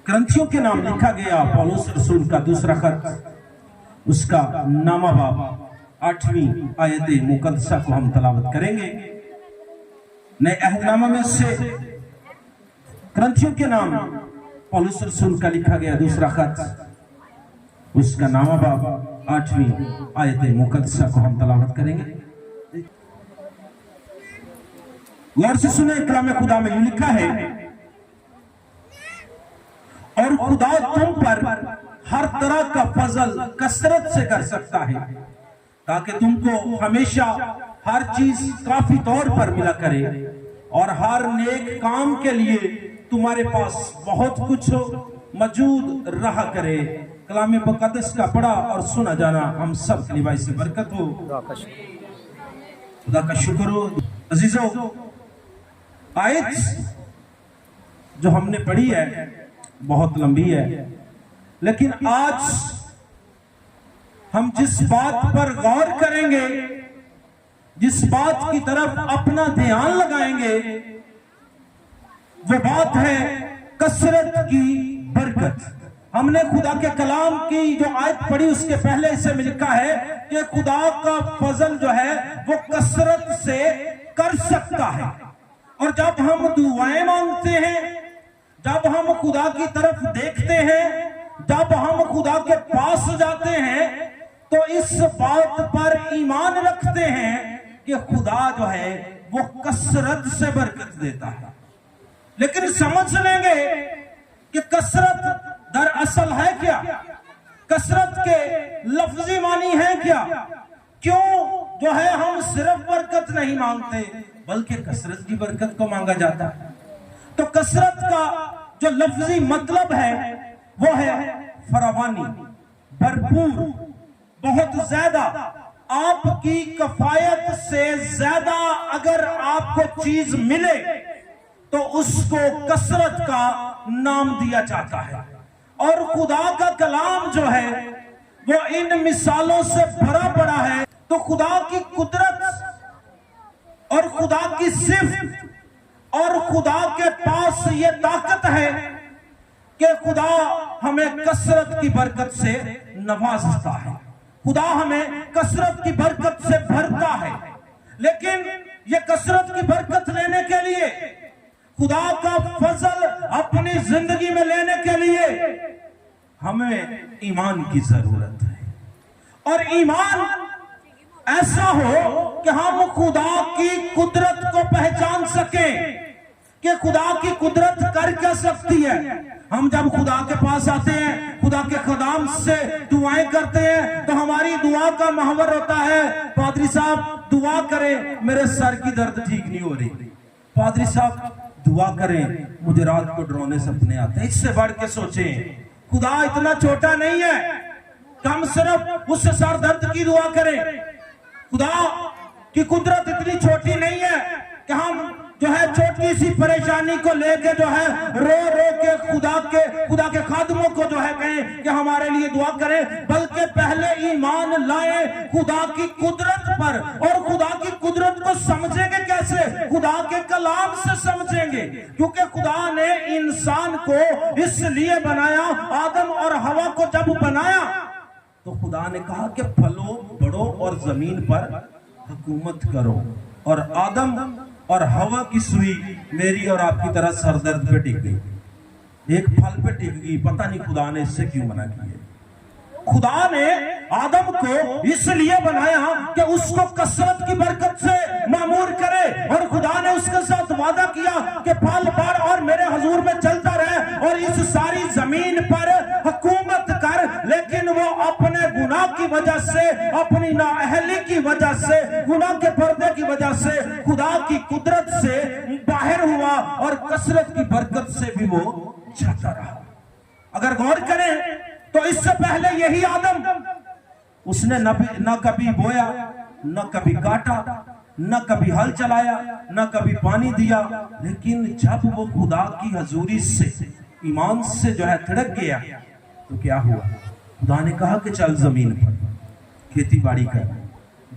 क्रंथियों के नाम लिखा गया पौलुस रसूल का दूसरा खत, उसका नामा बाब 8वीं आयत मुकद्दसा को हम तलावत करेंगे। नए अहदनामा में से क्रंथियों के नाम पौलुस रसूल का लिखा गया दूसरा खत, उसका नामा बाब 8वीं आयत मुकद्दसा को हम तलावत करेंगे। गौर से सुने, कलाम खुदा में यूं लिखा है, और खुदा तुम पर हर तरह का फजल कसरत से कर सकता है ताकि तुमको हमेशा हर चीज काफी तौर पर मिला करे और हर नेक काम के लिए तुम्हारे पास बहुत कुछ मौजूद रहा करे। कलाम मुकद्दस का पढ़ा और सुना जाना हम सब के लिए से बरकत हो। खुदा का शुक्र हो। अजीजों, आयत जो हमने पढ़ी है बहुत लंबी है, लेकिन आज हम जिस बात पर गौर करेंगे, जिस बात की तरफ अपना ध्यान लगाएंगे, वो बात है कसरत की बरकत। हमने खुदा के कलाम की जो आयत पढ़ी उसके पहले इसे में लिखा है कि खुदा का फजल जो है वो कसरत से कर सकता है। और जब हम दुआएं मांगते हैं, जब हम खुदा की तरफ देखते हैं, जब हम खुदा के पास जाते हैं, तो इस बात पर ईमान रखते हैं कि खुदा जो है वो कसरत से बरकत देता है। लेकिन समझ लेंगे कि कसरत दरअसल है क्या, कसरत के लफ्जी मानी है क्या, क्यों जो है हम सिर्फ बरकत नहीं मांगते बल्कि कसरत की बरकत को मांगा जाता है। तो कसरत का जो लफ्जी मतलब है वो है फरावानी, भरपूर, बहुत ज्यादा, आपकी कफायत से ज्यादा अगर आपको चीज मिले तो उसको कसरत का नाम दिया जाता है। और खुदा का कलाम जो है वो इन मिसालों से भरा पड़ा है। तो खुदा की कुदरत और खुदा की सिर्फ और खुदा के पास ये ताकत है कि खुदा हमें कसरत की बरकत से नवाजता है, खुदा हमें कसरत की बरकत से भरता है। लेकिन ये कसरत की बरकत लेने के लिए, खुदा का फजल अपनी जिंदगी में लेने के लिए हमें ईमान की जरूरत है। और ईमान ऐसा हो कि हम खुदा की कुदरत को पहचान सकें कि खुदा की कुदरत कर क्या सकती है। हम जब खुदा के पास आते हैं, खुदा के खुदाम से दुआएं करते हैं, तो हमारी दुआ का महवर होता है, पादरी साहब दुआ करें मेरे सर की दर्द ठीक नहीं हो रही, पादरी साहब दुआ करें मुझे रात को डरावने सपने आते हैं। इससे बढ़ के सोचें, खुदा इतना छोटा नहीं है कि हम सिर्फ उससे सर दर्द की दुआ करें। खुदा की कुदरत इतनी छोटी नहीं है कि हम जो है छोटी सी परेशानी को लेके जो है रो रो के खुदा के खादमों को जो है कहें कि हमारे लिए दुआ करें, बल्कि पहले ईमान लाए खुदा की कुदरत पर। और खुदा की कुदरत को समझेंगे कैसे? खुदा के कलाम से समझेंगे, क्योंकि खुदा ने इंसान को इसलिए बनाया, आदम और हवा को जब बनाया तो खुदा ने कहा कि फलो बढ़ो और जमीन पर हुकूमत करो। और आदम और हवा की सुई मेरी और आपकी तरह सरदर्द पे टिक गई, एक फल पे टिक गई। पता नहीं खुदा ने इससे क्यों मना किया। खुदा ने आदम को इसलिए बनाया कि उसको कसरत की बरकत से मामूर करे। और खुदा ने उसके साथ वादा किया कि फल बार और मेरे हुजूर में चलता रहे और इस सारी जमीन पर हुकूमत कर। लेकिन वो अपने गुनाह की वजह से, अपनी नाअहली की वजह से, गुनाह के पर्दे की वजह से खुदा की कुदरत से बाहर हुआ और कसरत की बरकत से भी वो जाता रहा। अगर गौर करें तो इससे पहले यही आदम, उसने न कभी बोया, न कभी काटा, न कभी हल चलाया, न कभी पानी दिया। लेकिन जब वो खुदा की हजूरी से ईमान से जो है तिड़क गया तो क्या हुआ? खुदा ने कहा कि चल जमीन पर खेती बाड़ी कर,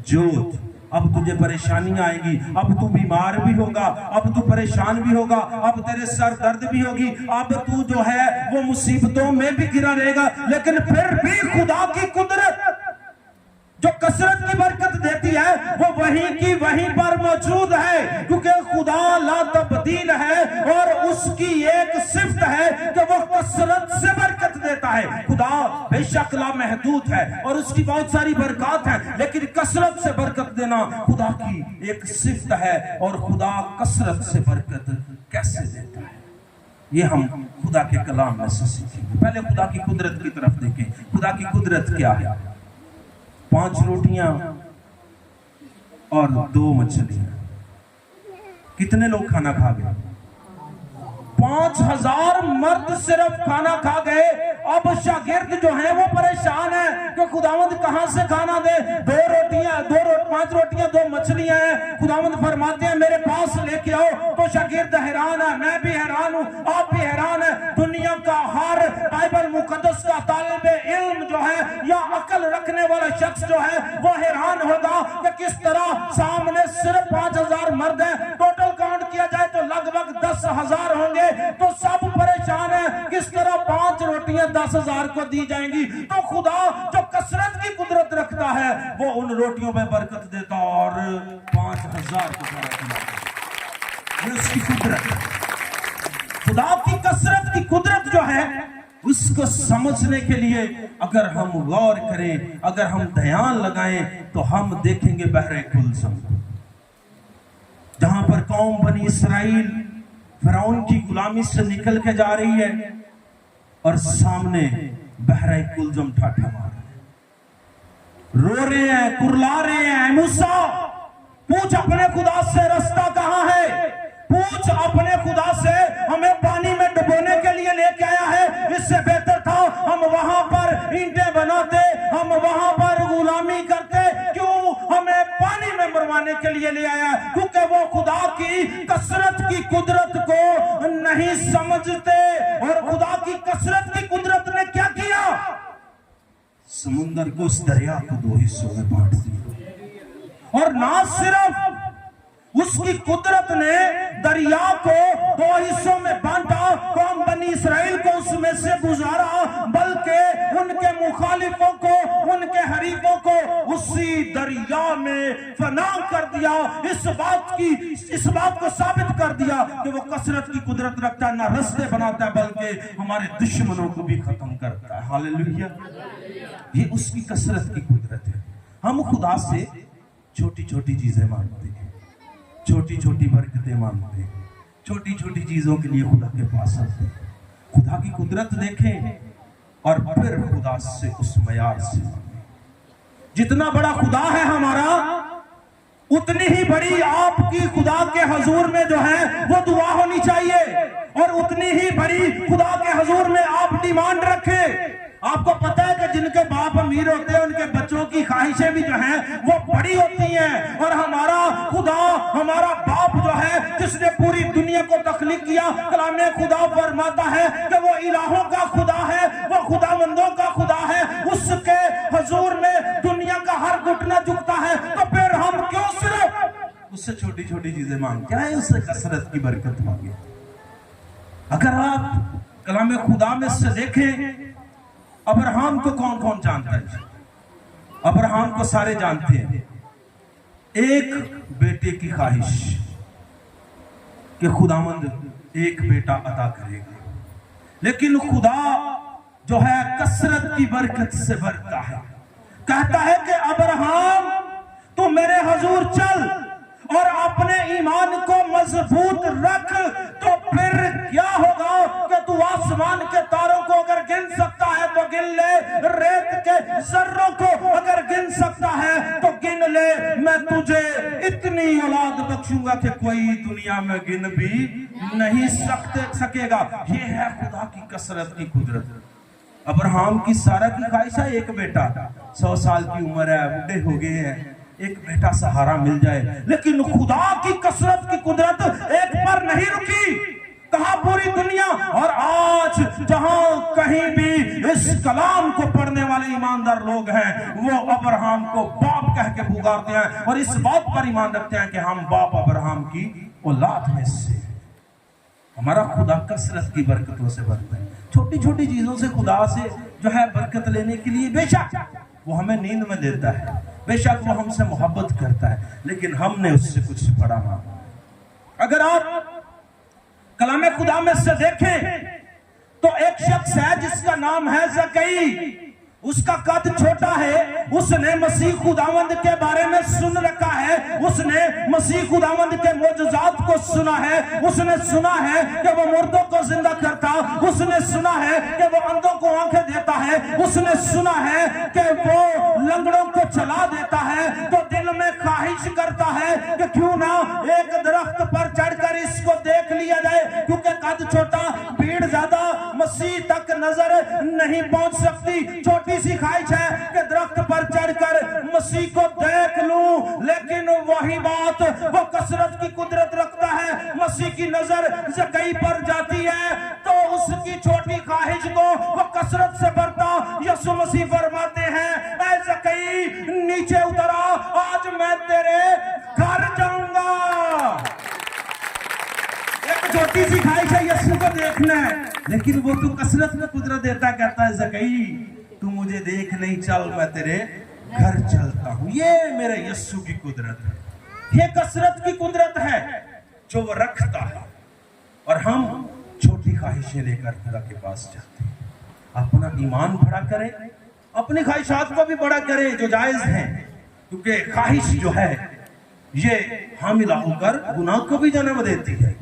जोत, अब तुझे परेशानियां आएंगी, अब तू बीमार भी होगा, अब तू परेशान भी होगा, अब तेरे सर दर्द भी होगी, अब तू जो है वो मुसीबतों में भी घिरा रहेगा, लेकिन फिर भी खुदा की कुदरत जो कसरत की बरकत देती है वो वहीं की वहीं पर मौजूद है, क्योंकि खुदा ला तब्दील है और उसकी एक सिफ्त है कि वो कसरत से बरकत देता है। खुदा बेशक लामहदूद है और उसकी बहुत सारी बरकत है, लेकिन कसरत से बरकत देना खुदा की एक सिफ्त है। और खुदा कसरत से बरकत कैसे देता है ये हम खुदा के कलाम में से सीखेंगे। पहले खुदा की कुदरत की तरफ देखें। खुदा की कुदरत क्या है? 5 रोटियां और 2 मछलियां। कितने लोग खाना खा गए? 5000 मर्द सिर्फ खाना खा गए। अब शागिर्द जो हैं वो परेशान है कि खुदावंद कहां से खाना दे। 5 रोटियां 2 मछलियां हैं। खुदावंद फरमाते हैं मेरे पास लेके आओ। तो शागिर्द हैरान है, मैं भी हैरान हूं, आप भी हैरान है। दुनिया का हर बाइबल मुकद्दस का तालिबे इल्म जो है या अकल रखने वाला शख्स जो है वो हैरान होगा कि किस तरह सामने सिर्फ 5000 मर्द है। टोटल काउंट किया जाए तो लगभग 10,000 होंगे। तो सब परेशान है किस तरह 5 रोटियां 10,000 को दी जाएंगी। तो खुदा जो कसरत की कुदरत रखता है वो उन रोटियों में बरकत देता और 5,000 को ये उसकी कुदरत। खुदा की कसरत की कुदरत जो है उसको समझने के लिए अगर हम गौर करें, अगर हम ध्यान लगाएं तो हम देखेंगे बहरे कुलसम, जहां पर कौम बनी इसराइल फिरौन की गुलामी से निकल के जा रही है और सामने बहरे कुलसम ठाठा मार रो रहे हैं, कुरला रहे हैं। मूसा पूछ अपने खुदा से रास्ता कहां है, पूछ अपने खुदा से हमें पानी में डुबोने के लिए लेके आया है। इससे बेहतर था हम वहां पर ईंटें बनाते, हम वहां पर गुलामी करते, क्यों हमें पानी में मरवाने के लिए ले आया? क्योंकि वो खुदा की कसरत की कुदरत को नहीं समझते। और खुदा की कसरत की कुदरत ने क्या किया? समुद्र को उस दरिया को 2 हिस्सों में बांट दिया। और ना सिर्फ उसकी कुदरत ने दरिया को 2 हिस्सों में बांटा, कौम बनी इसराइल को उसमें से गुजारा, बल्कि उनके मुखालिफों को, उनके हरीफों को उसी दरिया में फना कर दिया। इस बात को साबित कर दिया कि वो कसरत की कुदरत रखता है, ना रास्ते बनाता है बल्कि हमारे दुश्मनों को भी खत्म करता है। हालेलुया। ये उसकी कसरत की कुदरत है। हम खुदा से छोटी छोटी चीजें मांगते हैं, छोटी छोटी बरकतें मांगते हैं, छोटी छोटी चीजों के लिए खुदा के पास आते हैं। खुदा की कुदरत देखें और फिर खुदा से उस मयार से मांगें। जितना बड़ा खुदा है हमारा, उतनी ही बड़ी आपकी खुदा के हुजूर में जो है वो दुआ होनी चाहिए, और उतनी ही बड़ी खुदा के हुजूर में आप डिमांड रखें। आपको पता है कि जिनके बाप अमीर होते हैं उनके बच्चों की ख्वाहिशें भी जो हैं वो बड़ी होती हैं। और हमारा खुदा, हमारा बाप जो है जिसने पूरी दुनिया को तख्लीक किया, कलामे खुदा फरमाता है कि वो इलाहों का खुदा है, वो खुदावंदों का खुदा है। उसके हुजूर में दुनिया का हर घुटना झुकता है। तो फिर हम क्यों सिर्फ उससे छोटी छोटी चीजें मांगते हैं, उससे कसरत की बरकत मांगे। अगर आप कलामे खुदा में से देखें, अब्राहम को कौन कौन जानता है? अब्राहम को सारे जानते हैं। एक बेटे की ख्वाहिश कि खुदावंद एक बेटा अता करेगा, लेकिन खुदा जो है कसरत की बरकत से भरता है। कहता है कि अब्राहम तू मेरे हुजूर चल और अपने ईमान को मजबूत रख, तो फिर क्या होगा कि तू आसमान के तारों को अगर गिन सकता है तो गिन ले, रेत के जर्रों को अगर गिन सकता है तो गिन ले। मैं तुझे इतनी औलाद बख्शूंगा कि कोई दुनिया में गिन भी नहीं सकेगा। ये है खुदा की कसरत की कुदरत। अब्राहम की सारा की ख्वाहिश है एक बेटा, 100 साल की उम्र है, बूढ़े हो गए हैं, एक बेटा सहारा मिल जाए। लेकिन खुदा की कसरत की कुदरत एक पर नहीं रुकी। कहा पूरी दुनिया। और आज जहां कहीं भी इस कलाम को पढ़ने वाले ईमानदार लोग हैं, वो अब्राहम को बाप कह के पुकारते हैं और इस बात पर ईमान रखते हैं कि हम बाप अब्राहम की औलाद में से। हमारा खुदा कसरत की बरकतों से भरता है। छोटी छोटी चीजों से खुदा से जो है बरकत लेने के लिए बेशक वो हमें नींद में देता है, बेशक वो हमसे मोहब्बत करता है, लेकिन हमने उससे कुछ बड़ा मांगा। अगर आप कलाम खुदा में से देखें तो एक शख्स है जिसका नाम है ज़कई। उसका कद छोटा है, उसने मसीह खुदावंद के बारे में सुन रखा है, उसने मसीह खुदावंद के मोजज़ात को सुना है, उसने सुना है कि वो मुर्दों को जिंदा करता, उसने सुना है कि वो अंधों को आंखें देता है, उसने सुना है कि वो लंगड़ों को चला देता है। तो दिल में ख्वाहिश करता है कि क्यों ना एक दरख्त पर चढ़कर इसको देख लिया जाए, क्योंकि कद छोटा, भीड़ ज्यादा, मसीह तक नजर नहीं पहुंच सकती। छोटी सी ख्वाहिश है कि दरख्त पर चढ़कर मसीह को देख लूं, लेकिन वही बात वो कसरत की कुदरत रखता है। मसीह की नजर ज़कई पर जाती है तो उसकी छोटी ख्वाहिश को वो कसरत से भरता। यीशु मसीह फरमाते हैं, ऐ ज़कई नीचे उतरा, आज मैं तेरे घर जाऊंगा। एक छोटी सी ख्वाहिश है यीशु को देखना है, लेकिन वो तो कसरत में कुदरत देता, कहता है ज़कई तू मुझे देख नहीं, चल मैं तेरे घर चलता हूं। ये मेरे यीशु की कुदरत है, ये कसरत की कुदरत है जो वो रखता है। और हम छोटी ख्वाहिशें लेकर खुदा के पास जाते हैं। अपना ईमान बड़ा करें, अपनी ख्वाहिशात को भी बड़ा करें जो जायज है, क्योंकि ख्वाहिश जो है ये हामिला होकर गुनाह को भी जन्म देती है।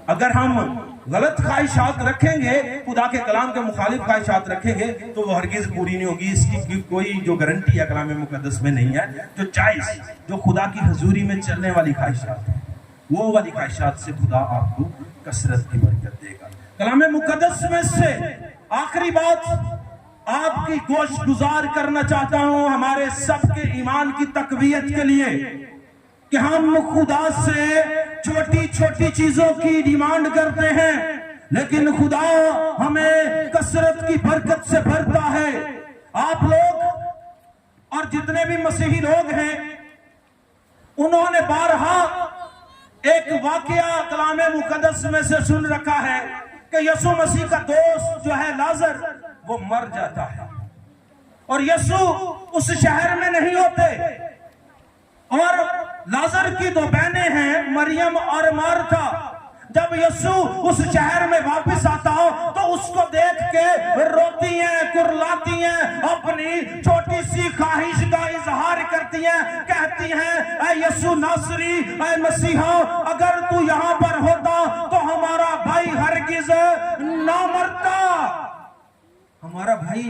अगर हम गलत ख्वाहिशात रखेंगे, खुदा के कलाम के मुखालिफ ख्वाहिशात रखेंगे, तो वो हरगिज पूरी नहीं होगी। इसकी कोई जो गारंटी है कलाम मुकद्दस में नहीं है। जो जायज, जो खुदा की हजूरी में चलने वाली ख्वाहिशात है, वो वाली ख्वाहिशात से खुदा आपको कसरत की बरकत देगा। कलाम मुकद्दस में से आखिरी बात आपकी गोश गुजार करना चाहता हूं, हमारे सबके ईमान की तकवीयत के लिए, कि हम खुदा से छोटी छोटी चीजों की डिमांड करते हैं, लेकिन खुदा हमें कसरत की बरकत से भरता है। आप लोग और जितने भी मसीही लोग हैं, उन्होंने बारहा एक वाकया कलाम मुकद्दस में से सुन रखा है कि यीशु मसीह का दोस्त जो है लाजर, वो मर जाता है और यीशु उस शहर में नहीं होते। और लाजर की दो बहनें हैं, मरियम और मार्था। जब यीशु उस शहर में वापस आता हो तो उसको देख के रोती हैं, कुर्लाती हैं, अपनी छोटी सी ख्वाहिश का इजहार करती हैं, कहती हैं, ऐ यीशु नासरी, ऐ मसीहा, अगर तू यहाँ पर होता तो हमारा भाई हरगिज ना मरता। हमारा भाई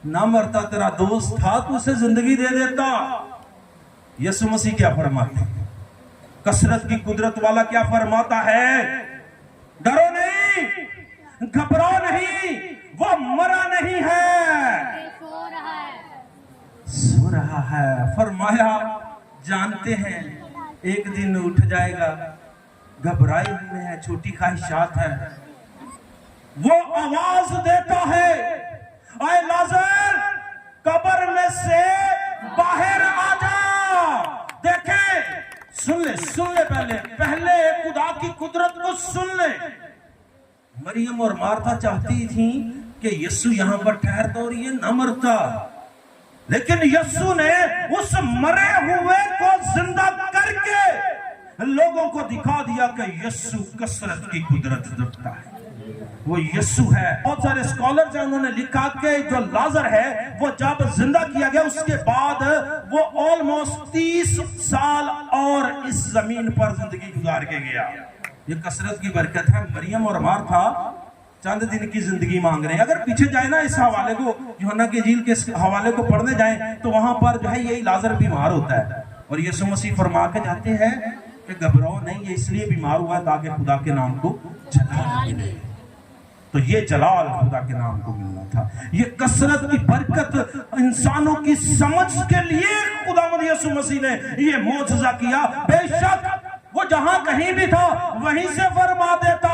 ना मरता, तेरा दोस्त था, तू उसे जिंदगी दे देता। यीशु मसीह क्या फरमाते हैं? कसरत की कुदरत वाला क्या फरमाता है? डरो नहीं, घबराओ नहीं, वो मरा नहीं है, सो रहा है। फरमाया जानते हैं एक दिन उठ जाएगा, घबराए हुए हैं, छोटी ख्वाहिशात है। वो आवाज देता है, ऐ लाजर कब्र में से बाहर आ जा। देखें, सुन ले, पहले खुदा की कुदरत को सुन ले। मरियम और मार्था चाहती थी कि यीशु यहां पर ठहरता और ये न मरता, लेकिन यीशु ने उस मरे हुए को जिंदा करके लोगों को दिखा दिया कि यीशु कसरत की कुदरत रखता है, वो यीशु है। बहुत सारे स्कॉलर हैं, उन्होंने लिखा कि जो लाजर है वो जब जिंदा किया गया उसके बाद वो ऑलमोस्ट 30 साल और इस जमीन पर जिंदगी गुजार के गया। ये कसरत की बरकत है। मरियम और मार्था चंद दिन की जिंदगी मांग रहे हैं। अगर पीछे जाए ना इस हवाले को, यूहन्ना की इंजील के हवाले को पढ़ने जाए तो वहां पर जो है यही लाजर बीमार होता है और यीशु मसीह फरमा के जाते हैं कि घबराओ नहीं, ये इसलिए बीमार हुआ ताकि खुदा के नाम को जलाल मिले। तो ये जलाल खुदा के नाम को मिलना था। ये कसरत की बरकत इंसानों की समझ के लिए खुदावंद यीशु मसीह ने ये मौजज़ा किया। बेशक वो जहां कहीं भी था वहीं से फरमा देता,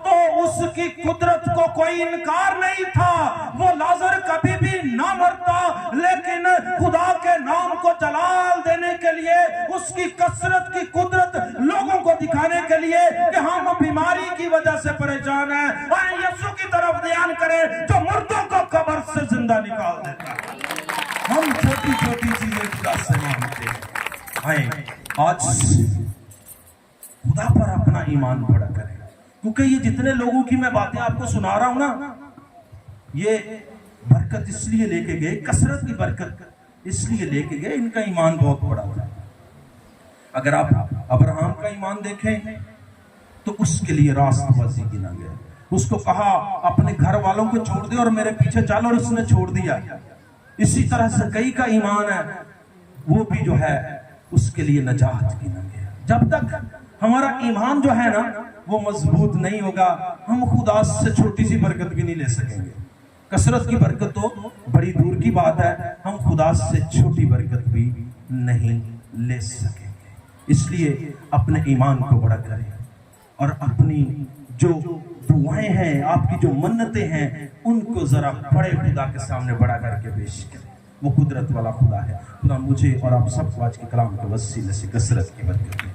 तो तो उसकी कुदरत को कोई इनकार नहीं था। वो लाजर कभी भी ना मरता, लेकिन खुदा के नाम को जलाल देने के लिए, उसकी कसरत की कुदरत लोगों को दिखाने के लिए कि हम बीमारी की वजह से परेशान हैं, आए यीशु की तरफ ध्यान करें जो मुर्दों को कब्र से जिंदा निकाल देता है। हम छोटी छोटी चीजें खुदा से मांगते हैं। आए आज खुदा पर अपना ईमान खड़ा करें, क्योंकि ये जितने लोगों की मैं बातें आपको सुना रहा हूं ना, ये बरकत इसलिए लेके गए, कसरत की बरकत इसलिए लेके गए, इनका ईमान बहुत बड़ा था। अगर आप अब्राहम का ईमान देखें तो उसके लिए रास्तबाजी गिना गया। उसको कहा अपने घर वालों को छोड़ दे और मेरे पीछे चल, और उसने छोड़ दिया। इसी तरह से कई का ईमान है, वो भी जो है उसके लिए नजात गिना गया। जब तक हमारा ईमान जो है ना वो मजबूत नहीं होगा, हम खुदा से छोटी सी बरकत भी नहीं ले सकेंगे। कसरत की बरकत तो बड़ी दूर की बात है, हम खुदा से छोटी बरकत भी नहीं ले सकेंगे। इसलिए अपने ईमान को बड़ा करें और अपनी जो दुआएं हैं, आपकी जो मन्नतें हैं, उनको जरा बड़े खुदा के सामने बड़ा करके पेश करें। वो कुदरत वाला खुदा है। खुदा मुझे और आप सबको आज के कलाम के वसीले से कसरत की बरकत